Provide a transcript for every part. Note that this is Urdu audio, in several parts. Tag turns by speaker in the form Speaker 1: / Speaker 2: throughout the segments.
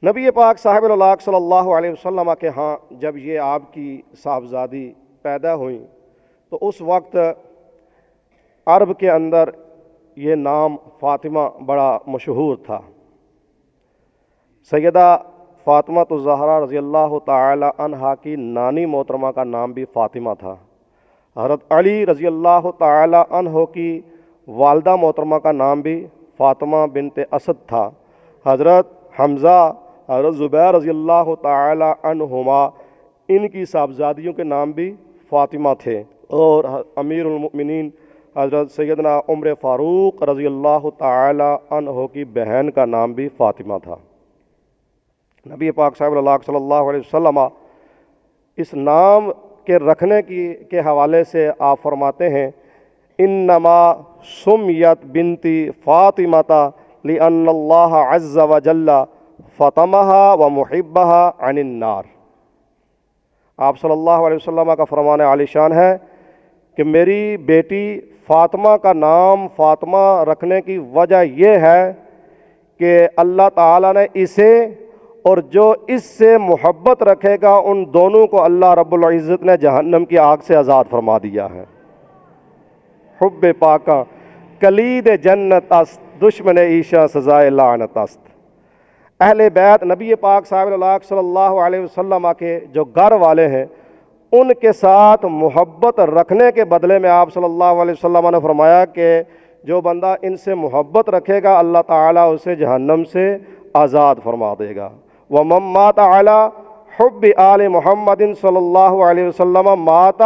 Speaker 1: نبی پاک صاحب اللاق صلی اللہ علیہ وسلم کے ہاں جب یہ آپ کی صاحبزادی پیدا ہوئیں تو اس وقت عرب کے اندر یہ نام فاطمہ بڑا مشہور تھا۔ سیدہ فاطمہ الزہرا رضی اللہ تعالی عنہا کی نانی محترمہ کا نام بھی فاطمہ تھا۔ حضرت علی رضی اللہ تعالی عنہ کی والدہ محترمہ کا نام بھی فاطمہ بنت اسد تھا۔ حضرت حمزہ، حضرت زبیر رضی اللہ تعالی عنہما، ان کی صاحبزادیوں کے نام بھی فاطمہ تھے، اور امیر المؤمنین حضرت سیدنا عمر فاروق رضی اللہ تعالی عنہ کی بہن کا نام بھی فاطمہ تھا۔ نبی پاک صاحب اللہ صلی اللہ علیہ وسلم اس نام کے رکھنے کے حوالے سے آپ فرماتے ہیں، انما سمیت بنتی فاطمہ لأن اللہ عز وجل فطمہا ومحبہا عن النار۔ آپ صلی اللہ علیہ وسلم کا فرمان عالی شان ہے کہ میری بیٹی فاطمہ کا نام فاطمہ رکھنے کی وجہ یہ ہے کہ اللہ تعالیٰ نے اسے اور جو اس سے محبت رکھے گا ان دونوں کو اللہ رب العزت نے جہنم کی آگ سے آزاد فرما دیا ہے۔ حب پاکاں کلید جنت است، دشمن عیشا سزائے لعنت است۔ اہل بیت نبی پاک صاحب اللاق صلی اللہ علیہ وسلم کے جو گھر والے ہیں ان کے ساتھ محبت رکھنے کے بدلے میں آپ صلی اللہ علیہ وسلم نے فرمایا کہ جو بندہ ان سے محبت رکھے گا اللہ تعالیٰ اسے جہنم سے آزاد فرما دے گا۔ وَمَن مَّاتَ عَلَى حُبِّ آلِ محمد صلی اللہ علیہ وسلم مَاتَ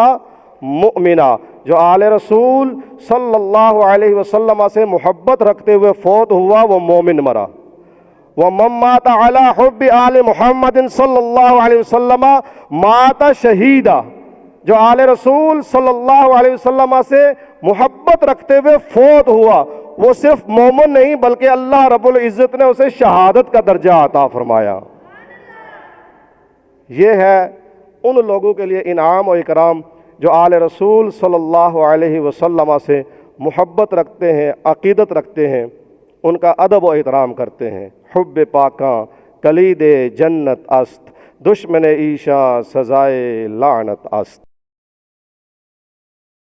Speaker 1: مُؤْمِنًا، جو آل رسول صلی اللہ علیہ وسلم سے محبت رکھتے ہوئے فوت ہوا وہ مومن مرا۔ وَمَن مَّاتَ عَلَى حُبِّ آلِ محمد صلی اللہ علیہ وسلم مَاتَ شہیدا، جو آل رسول صلی اللہ علیہ وسلم سے محبت رکھتے ہوئے فوت ہوا وہ صرف مومن نہیں بلکہ اللہ رب العزت نے اسے شہادت کا درجہ عطا فرمایا۔ یہ ہے ان لوگوں کے لیے انعام و اکرام جو آل رسول صلی اللہ علیہ وسلم سے محبت رکھتے ہیں، عقیدت رکھتے ہیں، ان کا ادب و احترام کرتے ہیں۔ حب پاکاں کلید جنت است، دشمن عیشا سزائے لعنت است۔